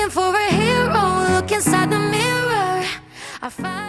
looking for a hero. Look inside the mirror. I found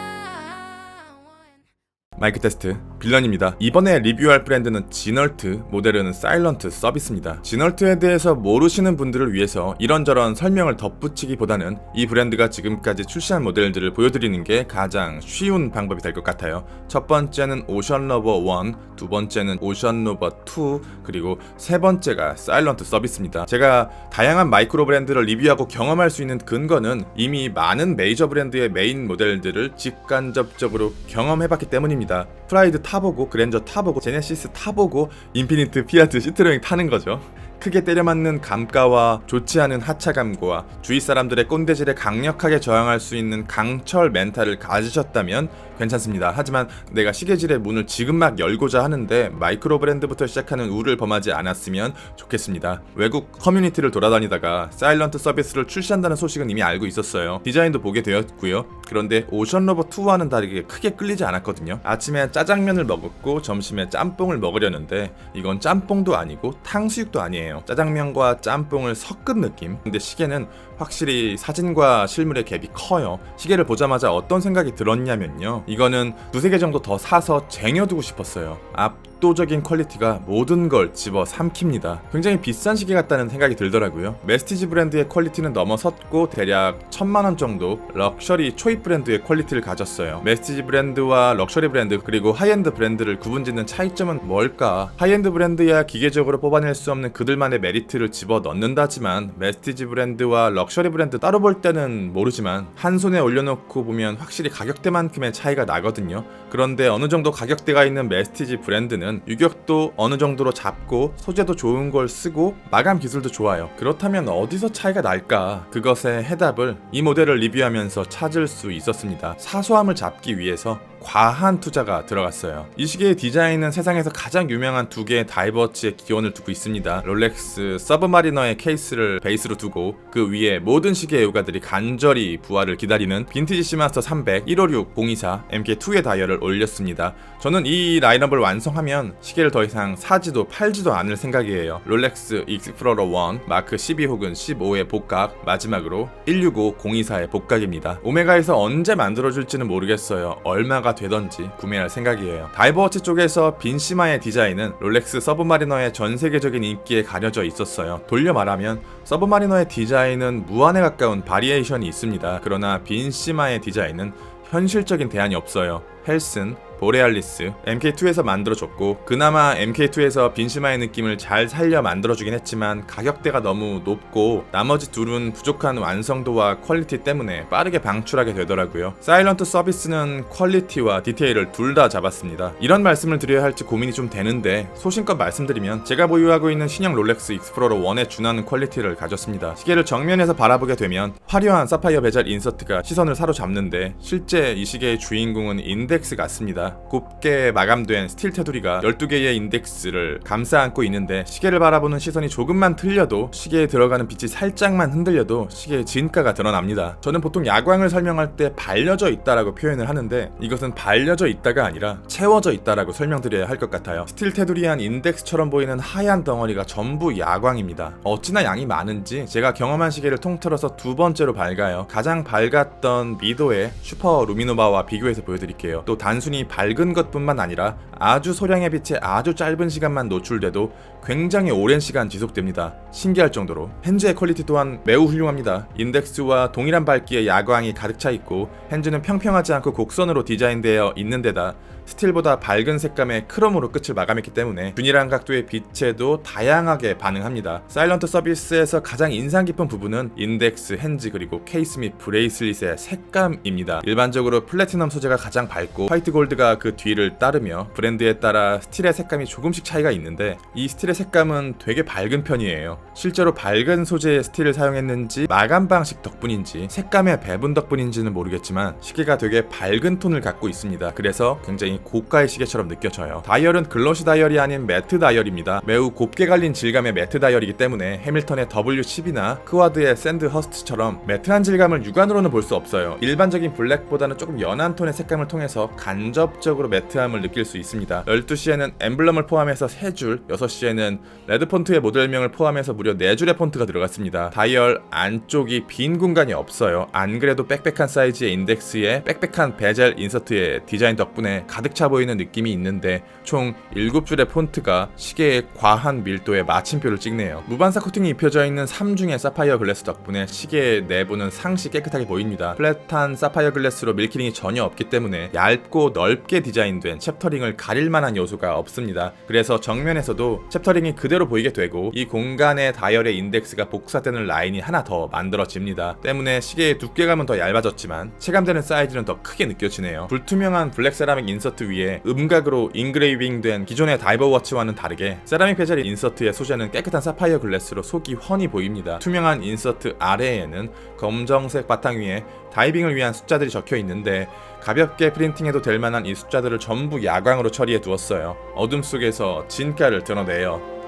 마이크 테스트 빌런입니다. 이번에 리뷰할 브랜드는 지널트, 모델은 사일런트 서비스입니다. 지널트에 대해서 모르시는 분들을 위해서 이런저런 설명을 덧붙이기보다는 이 브랜드가 지금까지 출시한 모델들을 보여드리는 게 가장 쉬운 방법이 될 것 같아요. 첫 번째는 오션러버 1, 두 번째는 오션러버 2, 그리고 세 번째가 사일런트 서비스입니다. 제가 다양한 마이크로 브랜드를 리뷰하고 경험할 수 있는 근거는 이미 많은 메이저 브랜드의 메인 모델들을 직간접적으로 경험해봤기 때문입니다. 프라이드 타보고, 그랜저 타보고, 제네시스 타보고, 인피니트, 피아트, 시트로잉 타는 거죠. 크게 때려맞는 감가와 좋지 않은 하차감과 주위 사람들의 꼰대질에 강력하게 저항할 수 있는 강철 멘탈을 가지셨다면 괜찮습니다. 하지만 내가 시계질의 문을 지금 막 열고자 하는데 마이크로 브랜드부터 시작하는 우를 범하지 않았으면 좋겠습니다. 외국 커뮤니티를 돌아다니다가 사일런트 서비스를 출시한다는 소식은 이미 알고 있었어요. 디자인도 보게 되었고요. 그런데 오션러버 2와는 다르게 크게 끌리지 않았거든요. 아침에 짜장면을 먹었고 점심에 짬뽕을 먹으려는데 이건 짬뽕도 아니고 탕수육도 아니에요. 짜장면과 짬뽕을 섞은 느낌. 근데 시계는 확실히 사진과 실물의 갭이 커요. 시계를 보자마자 어떤 생각이 들었냐면요, 이거는 두세 개 정도 더 사서 쟁여두고 싶었어요. 압도적인 퀄리티가 모든 걸 집어 삼킵니다. 굉장히 비싼 시계 같다는 생각이 들더라고요. 메스티지 브랜드의 퀄리티는 넘어섰고 대략 1000만원 정도 럭셔리 초입 브랜드의 퀄리티를 가졌어요. 메스티지 브랜드와 럭셔리 브랜드 그리고 하이엔드 브랜드를 구분짓는 차이점은 뭘까? 하이엔드 브랜드야 기계적으로 뽑아낼 수 없는 그들만의 메리트를 집어 넣는다지만 메스티지 브랜드와 럭셔리 브랜드 따로 볼 때는 모르지만 한 손에 올려놓고 보면 확실히 가격대만큼의 차이가 나거든요. 그런데 어느 정도 가격대가 있는 메스티지 브랜드는 유격도 어느 정도로 잡고 소재도 좋은 걸 쓰고 마감 기술도 좋아요. 그렇다면 어디서 차이가 날까? 그것의 해답을 이 모델을 리뷰하면서 찾을 수 있었습니다. 사소함을 잡기 위해서 과한 투자가 들어갔어요. 이 시계의 디자인은 세상에서 가장 유명한 두 개의 다이버치의 기원을 두고 있습니다. 롤렉스 서브마리너의 케이스를 베이스로 두고 그 위에 모든 시계 애호가들이 간절히 부활을 기다리는 빈티지 시마스터 300, 156, 024, MK2의 다이얼을 올렸습니다. 저는 이 라인업을 완성하면 시계를 더 이상 사지도 팔지도 않을 생각이에요. 롤렉스 익스플로러 1, 마크 12 혹은 15의 복각, 마지막으로 165, 024의 복각입니다. 오메가에서 언제 만들어줄지는 모르겠어요. 얼마가 되던지 구매할 생각이에요. 다이버워치 쪽에서 빈시마의 디자인은 롤렉스 서브마리너의 전 세계적인 인기에 가려져 있었어요. 돌려 말하면 서브마리너의 디자인은 무한에 가까운 바리에이션이 있습니다. 그러나 빈시마의 디자인은 현실적인 대안이 없어요. 헬슨, 보레알리스, MK2에서 만들어줬고 그나마 MK2에서 빈시마의 느낌을 잘 살려 만들어주긴 했지만 가격대가 너무 높고 나머지 둘은 부족한 완성도와 퀄리티 때문에 빠르게 방출하게 되더라고요. 사일런트 서비스는 퀄리티와 디테일을 둘 다 잡았습니다. 이런 말씀을 드려야 할지 고민이 좀 되는데 소신껏 말씀드리면 제가 보유하고 있는 신형 롤렉스 익스플로러 1에 준하는 퀄리티를 가졌습니다. 시계를 정면에서 바라보게 되면 화려한 사파이어 베젤 인서트가 시선을 사로잡는데 실제 이 시계의 주인공은 인덱스 같습니다. 곱게 마감된 스틸 테두리가 12개의 인덱스를 감싸 안고 있는데 시계를 바라보는 시선이 조금만 틀려도 시계에 들어가는 빛이 살짝만 흔들려도 시계의 진가가 드러납니다. 저는 보통 야광을 설명할 때 발려져 있다라고 표현을 하는데 이것은 발려져 있다가 아니라 채워져 있다라고 설명드려야 할 것 같아요. 스틸 테두리한 인덱스처럼 보이는 하얀 덩어리가 전부 야광입니다. 어찌나 양이 많은지 제가 경험한 시계를 통틀어서 두 번째로 밝아요. 가장 밝았던 미도의 슈퍼 루미노바와 비교해서 보여드릴게요. 또 단순히 밝은 것뿐만 아니라 아주 소량의 빛에 아주 짧은 시간만 노출돼도 굉장히 오랜 시간 지속됩니다. 신기할 정도로. 핸즈의 퀄리티 또한 매우 훌륭합니다. 인덱스와 동일한 밝기의 야광이 가득 차 있고 핸즈는 평평하지 않고 곡선으로 디자인되어 있는 데다 스틸보다 밝은 색감의 크롬으로 끝을 마감했기 때문에 균일한 각도의 빛에도 다양하게 반응합니다. 사일런트 서비스에서 가장 인상 깊은 부분은 인덱스, 핸즈 그리고 케이스 및 브레이슬릿의 색감입니다. 일반적으로 플래티넘 소재가 가장 밝고 화이트 골드가 그 뒤를 따르며 브랜드에 따라 스틸의 색감이 조금씩 차이가 있는데 이 스틸의 색감은 되게 밝은 편이에요. 실제로 밝은 소재의 스틸을 사용했는지 마감 방식 덕분인지 색감의 배분 덕분인지는 모르겠지만 시계가 되게 밝은 톤을 갖고 있습니다. 그래서 굉장히 굉장히 고가의 시계처럼 느껴져요. 다이얼은 글로시 다이얼이 아닌 매트 다이얼입니다. 매우 곱게 갈린 질감의 매트 다이얼이기 때문에 해밀턴의 W10이나 크와드의 샌드허스트처럼 매트한 질감을 육안으로는 볼 수 없어요. 일반적인 블랙보다는 조금 연한 톤의 색감을 통해서 간접적으로 매트함을 느낄 수 있습니다. 12시에는 엠블럼을 포함해서 3줄, 6시에는 레드 폰트의 모델명을 포함해서 무려 4줄의 폰트가 들어갔습니다. 다이얼 안쪽이 빈 공간이 없어요. 안 그래도 빽빽한 사이즈의 인덱스에 빽빽한 베젤 인서트의 디자인 덕분에 가득 차 보이는 느낌이 있는데 총 7줄의 폰트가 시계의 과한 밀도에 마침표를 찍네요. 무반사 코팅이 입혀져 있는 3중의 사파이어 글래스 덕분에 시계의 내부는 상시 깨끗하게 보입니다. 플랫한 사파이어 글래스로 밀키링이 전혀 없기 때문에 얇고 넓게 디자인된 챕터링을 가릴 만한 요소가 없습니다. 그래서 정면에서도 챕터링이 그대로 보이게 되고 이 공간에 다이얼의 인덱스가 복사되는 라인이 하나 더 만들어집니다. 때문에 시계의 두께감은 더 얇아졌지만 체감되는 사이즈는 더 크게 느껴지네요. 불투명한 블랙 세라믹 인서트 위에 음각으로 인그레이빙된 기존의 다이버 워치와는 다르게 세라믹 베젤 인서트의 소재는 깨끗한 사파이어 글래스로 속이 훤히 보입니다. 투명한 인서트 아래에는 검정색 바탕 위에 다이빙을 위한 숫자들이 적혀 있는데 가볍게 프린팅해도 될 만한 이 숫자들을 전부 야광으로 처리해 두었어요. 어둠 속에서 진가를 드러내요.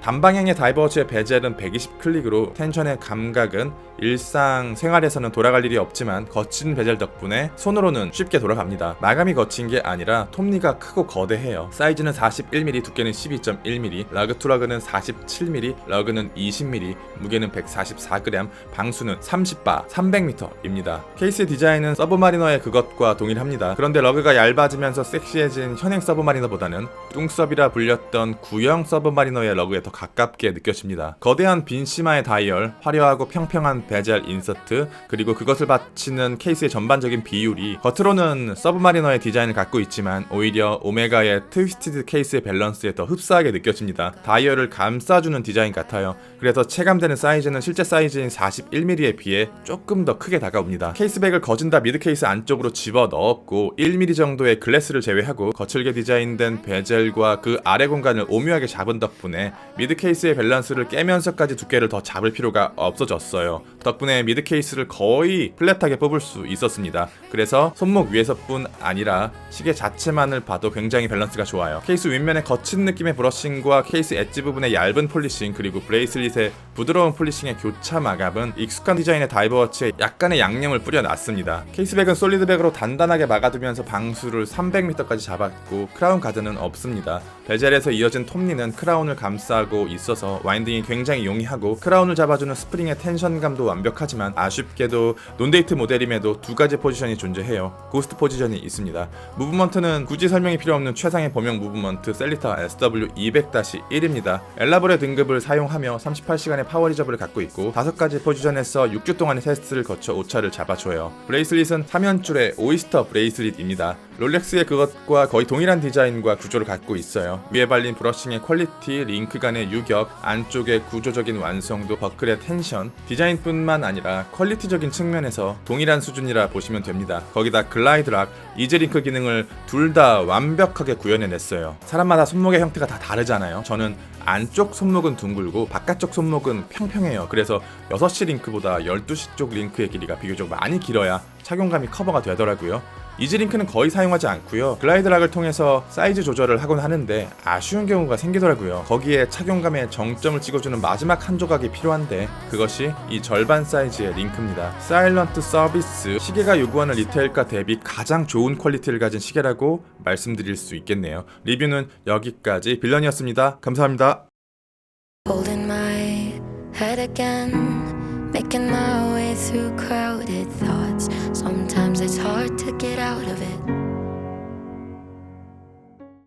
단방향의 다이버워치의 베젤은 120 클릭으로 텐션의 감각은 일상 생활에서는 돌아갈 일이 없지만 거친 베젤 덕분에 손으로는 쉽게 돌아갑니다. 마감이 거친 게 아니라 톱니가 크고 거대해요. 사이즈는 41mm, 두께는 12.1mm, 러그 투 러그는 47mm, 러그는 20mm, 무게는 144g, 방수는 30바, 300m입니다. 케이스 디자인은 서브마리너의 그것과 동일합니다. 그런데 러그가 얇아지면서 섹시해진 현행 서브마리너보다는 뚱섭이라 불렸던 구형 서브마리너의 러그에 더 가깝게 느껴집니다. 거대한 빈 심화의 다이얼, 화려하고 평평한 베젤 인서트, 그리고 그것을 받치는 케이스의 전반적인 비율이 겉으로는 서브마리너의 디자인을 갖고 있지만 오히려 오메가의 트위스티드 케이스의 밸런스에 더 흡사하게 느껴집니다. 다이얼을 감싸주는 디자인 같아요. 그래서 체감되는 사이즈는 실제 사이즈인 41mm에 비해 조금 더 크게 다가옵니다. 케이스백을 거진다 미드 케이스 안쪽으로 집어 넣었고 1mm 정도의 글래스를 제외하고 거칠게 디자인된 베젤과 그 아래 공간을 오묘하게 잡은 덕분에 미드 케이스의 밸런스를 깨면서까지 두께를 더 잡을 필요가 없어졌어요. 덕분에 미드 케이스를 거의 플랫하게 뽑을 수 있었습니다. 그래서 손목 위에서뿐 아니라 시계 자체만을 봐도 굉장히 밸런스가 좋아요. 케이스 윗면의 거친 느낌의 브러싱과 케이스 엣지 부분의 얇은 폴리싱, 그리고 브레이슬릿의 부드러운 폴리싱의 교차 마감은 익숙한 디자인의 다이버워치에 약간의 양념을 뿌려놨습니다. 케이스백은 솔리드백으로 단단하게 막아두면서 방수를 300m까지 잡았고 크라운 가드는 없습니다. 베젤에서 이어진 톱니는 크라운을 감싸고 있어서 와인딩이 굉장히 용이하고 크라운을 잡아주는 스프링의 텐션감도 완벽하지만 아쉽게도 논데이트 모델임에도 두 가지 포지션이 존재해요. 고스트 포지션이 있습니다. 무브먼트는 굳이 설명이 필요 없는 최상의 범용 무브먼트 셀리타 SW200-1입니다. 엘라보레 등급을 사용하며 38시간의 파워 리저브를 갖고 있고 5가지 포지션에서 6주 동안의 테스트를 거쳐 오차를 잡아줘요. 브레이슬릿은 3연줄의 오이스터 브레이슬릿입니다. 롤렉스의 그것과 거의 동일한 디자인과 구조를 갖고 있어요. 위에 발린 브러싱의 퀄리티, 링크 간의 유격, 안쪽의 구조적인 완성도, 버클의 텐션, 디자인뿐만 아니라 퀄리티적인 측면에서 동일한 수준이라 보시면 됩니다. 거기다 글라이드락, 이즈링크 기능을 둘 다 완벽하게 구현해냈어요. 사람마다 손목의 형태가 다 다르잖아요. 저는 안쪽 손목은 둥글고 바깥쪽 손목은 평평해요. 그래서 6시 링크보다 12시 쪽 링크의 길이가 비교적 많이 길어야 착용감이 커버가 되더라고요. 이즈링크는 거의 사용하지 않고요. 글라이드락을 통해서 사이즈 조절을 하곤 하는데 아쉬운 경우가 생기더라고요. 거기에 착용감에 정점을 찍어주는 마지막 한 조각이 필요한데 그것이 이 절반 사이즈의 링크입니다. 사일런트 서비스, 시계가 요구하는 리테일가 대비 가장 좋은 퀄리티를 가진 시계라고 말씀드릴 수 있겠네요. 리뷰는 여기까지. 빌런이었습니다. 감사합니다. Holding my head again, making my way through crowded thoughts. Sometimes it's hard to get out of it.